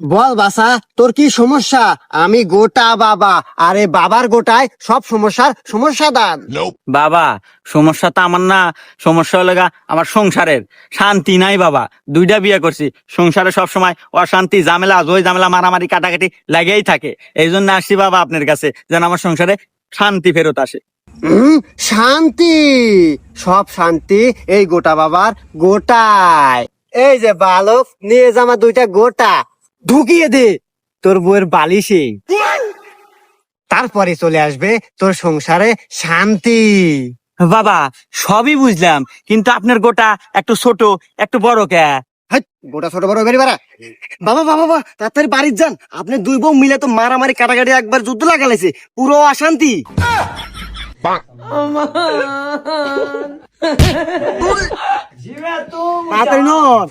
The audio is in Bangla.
বল বাসা, তোর কি সমস্যা? আমি গোটা বাবা, আরে বাবার গোটায় সব সমস্যার সমস্যা দান। বাবা, সমস্যা তো আমার না, সমস্যা হলো গা আমার সংসারের। শান্তি নাই বাবা, দুইটা বিয়ে করছি, সংসারে সব সময় অশান্তি, ঝামেলা, জয় ঝামেলা, মারামারি, কাটাকাটি লাগেই থাকে। এই জন্য আসছি বাবা আপনার কাছে, যেন আমার সংসারে শান্তি ফেরত আসে। শান্তি, সব শান্তি এই গোটা বাবার গোটায়। এই যে বালক, নিয়ে যা আমার দুইটা গোটা, ঢুকিয়ে দে তোর বউয়ের বালিশে, তারপরে চলে আসবে তোর সংসারে শান্তি। বাবা, সবই বুঝলাম, কিন্তু আপনার গোটা একটু ছোট, একটু বড় কে? হাট, গোটা ছোট বড় বেরি বাড়া। বাবা বাবা বাবা, তাড়াতাড়ি বাড়ির যান, আপনি দুই বউ মিলে তো মারামারি কাটাকাটি একবার যুদ্ধ লাগালেছে, পুরো অশান্তি। তাড়াতাড়ি নন।